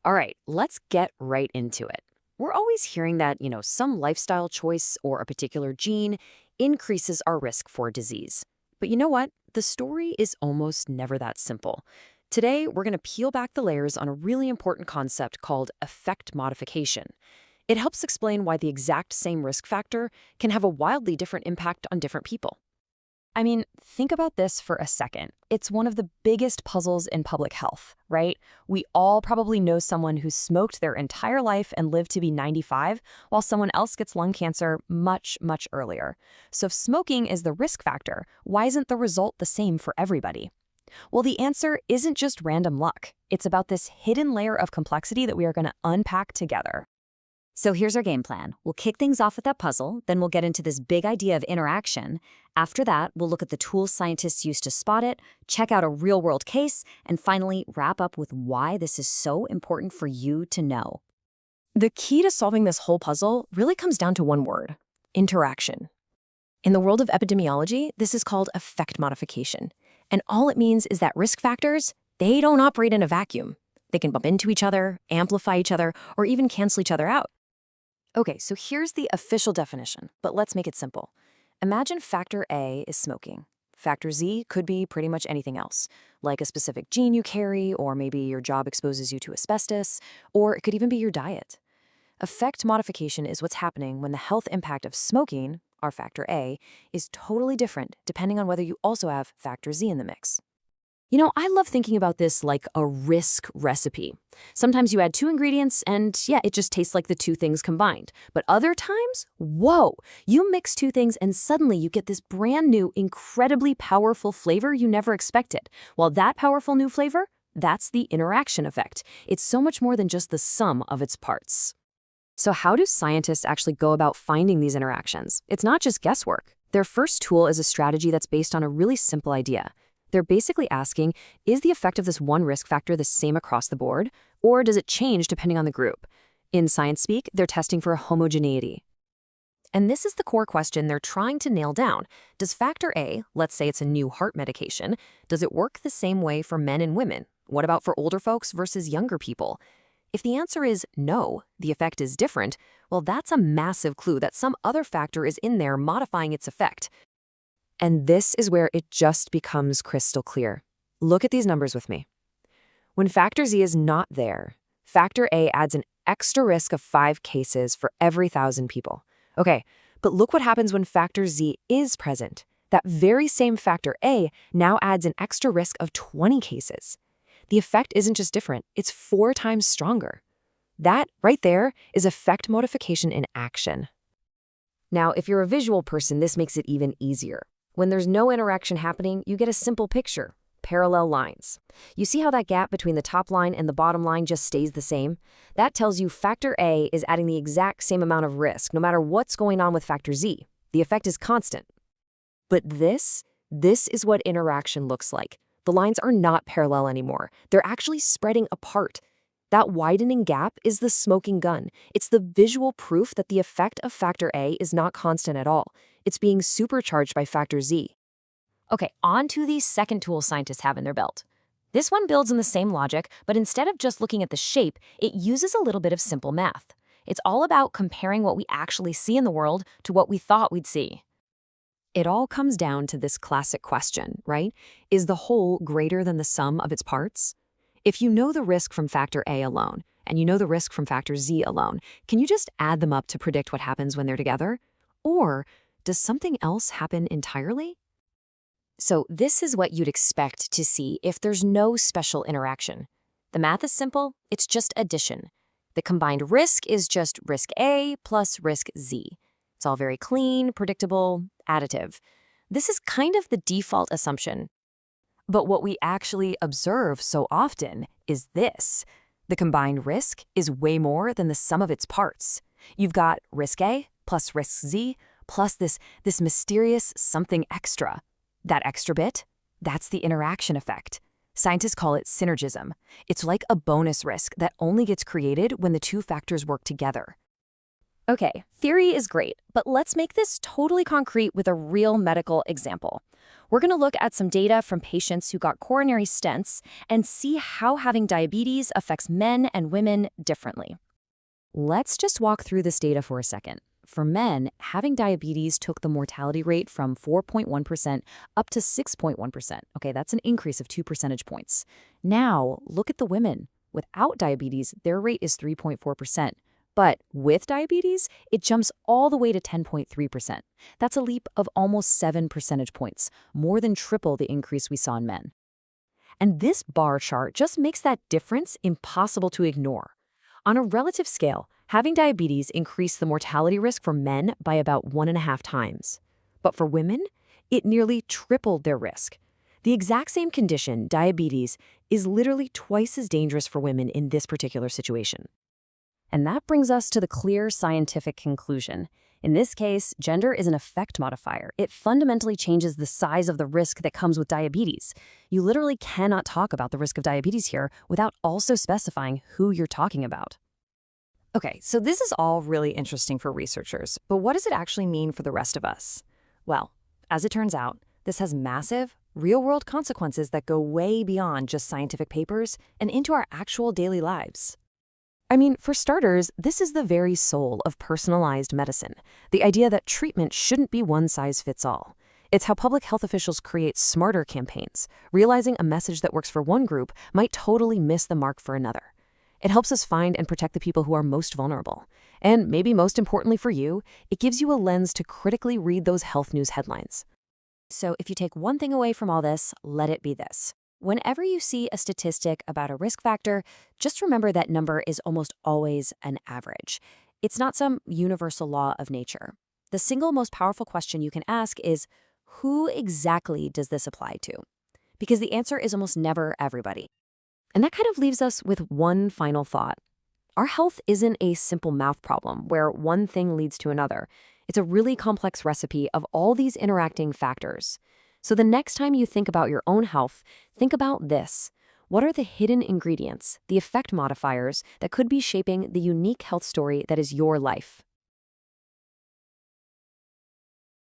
All right, let's get right into it. We're always hearing that, some lifestyle choice or a particular gene increases our risk for disease. But you know what? The story is almost never that simple. Today, we're going to peel back the layers on a really important concept called effect modification. It helps explain why the exact same risk factor can have a wildly different impact on different people. I mean, think about this for a second. It's one of the biggest puzzles in public health, right? We all probably know someone who smoked their entire life and lived to be 95, while someone else gets lung cancer much, much earlier. So if smoking is the risk factor, why isn't the result the same for everybody? Well, the answer isn't just random luck. It's about this hidden layer of complexity that we are going to unpack together. So here's our game plan. We'll kick things off with that puzzle, then we'll get into this big idea of interaction. After that, we'll look at the tools scientists use to spot it, check out a real-world case, and finally wrap up with why this is so important for you to know. The key to solving this whole puzzle really comes down to one word: interaction. In the world of epidemiology, this is called effect modification. And all it means is that risk factors, they don't operate in a vacuum. They can bump into each other, amplify each other, or even cancel each other out. Okay, so here's the official definition, but let's make it simple. Imagine factor A is smoking. Factor Z could be pretty much anything else, like a specific gene you carry, or maybe your job exposes you to asbestos, or it could even be your diet. Effect modification is what's happening when the health impact of smoking, our factor A, is totally different depending on whether you also have factor Z in the mix. I love thinking about this like a risk recipe. Sometimes you add two ingredients and yeah, it just tastes like the two things combined. But other times, whoa, you mix two things and suddenly you get this brand new, incredibly powerful flavor you never expected. Well, that powerful new flavor, that's the interaction effect. It's so much more than just the sum of its parts. So how do scientists actually go about finding these interactions? It's not just guesswork. Their first tool is a strategy that's based on a really simple idea. They're basically asking, is the effect of this one risk factor the same across the board, or does it change depending on the group? In science speak, they're testing for homogeneity. And this is the core question they're trying to nail down. Does factor A, let's say it's a new heart medication, does it work the same way for men and women? What about for older folks versus younger people? If the answer is no, the effect is different, well, that's a massive clue that some other factor is in there modifying its effect. And this is where it just becomes crystal clear. Look at these numbers with me. When factor Z is not there, factor A adds an extra risk of 5 cases for every 1,000 people. Okay, but look what happens when factor Z is present. That very same factor A now adds an extra risk of 20 cases. The effect isn't just different, it's 4 times stronger. That, right there, is effect modification in action. Now, if you're a visual person, this makes it even easier. When there's no interaction happening, you get a simple picture: parallel lines. You see how that gap between the top line and the bottom line just stays the same? That tells you factor A is adding the exact same amount of risk, no matter what's going on with factor Z. The effect is constant. But this is what interaction looks like. The lines are not parallel anymore. They're actually spreading apart. That widening gap is the smoking gun. It's the visual proof that the effect of factor A is not constant at all. It's being supercharged by factor Z. Okay, on to the second tool scientists have in their belt. This one builds on the same logic, but instead of just looking at the shape, it uses a little bit of simple math. It's all about comparing what we actually see in the world to what we thought we'd see. It all comes down to this classic question, right? Is the whole greater than the sum of its parts? If you know the risk from factor A alone, and you know the risk from factor Z alone, can you just add them up to predict what happens when they're together? Or does something else happen entirely? So this is what you'd expect to see if there's no special interaction. The math is simple, it's just addition. The combined risk is just risk A plus risk Z. It's all very clean, predictable, additive. This is kind of the default assumption. But what we actually observe so often is this. The combined risk is way more than the sum of its parts. You've got risk A plus risk Z plus this mysterious something extra. That extra bit, that's the interaction effect. Scientists call it synergism. It's like a bonus risk that only gets created when the two factors work together. Okay, theory is great, but let's make this totally concrete with a real medical example. We're going to look at some data from patients who got coronary stents and see how having diabetes affects men and women differently. Let's just walk through this data for a second. For men, having diabetes took the mortality rate from 4.1% up to 6.1%. Okay, that's an increase of 2 percentage points. Now, look at the women. Without diabetes, their rate is 3.4%. But with diabetes, it jumps all the way to 10.3%. That's a leap of almost 7 percentage points, more than triple the increase we saw in men. And this bar chart just makes that difference impossible to ignore. On a relative scale, having diabetes increased the mortality risk for men by about 1.5 times. But for women, it nearly tripled their risk. The exact same condition, diabetes, is literally twice as dangerous for women in this particular situation. And that brings us to the clear scientific conclusion. In this case, gender is an effect modifier. It fundamentally changes the size of the risk that comes with diabetes. You literally cannot talk about the risk of diabetes here without also specifying who you're talking about. Okay, so this is all really interesting for researchers, but what does it actually mean for the rest of us? Well, as it turns out, this has massive, real-world consequences that go way beyond just scientific papers and into our actual daily lives. I mean, for starters, this is the very soul of personalized medicine, the idea that treatment shouldn't be one size fits all. It's how public health officials create smarter campaigns, realizing a message that works for one group might totally miss the mark for another. It helps us find and protect the people who are most vulnerable. And maybe most importantly for you, it gives you a lens to critically read those health news headlines. So if you take one thing away from all this, let it be this. Whenever you see a statistic about a risk factor, just remember that number is almost always an average. It's not some universal law of nature. The single most powerful question you can ask is, who exactly does this apply to? Because the answer is almost never everybody. And that kind of leaves us with one final thought. Our health isn't a simple math problem where one thing leads to another. It's a really complex recipe of all these interacting factors. So the next time you think about your own health, think about this. What are the hidden ingredients, the effect modifiers that could be shaping the unique health story that is your life?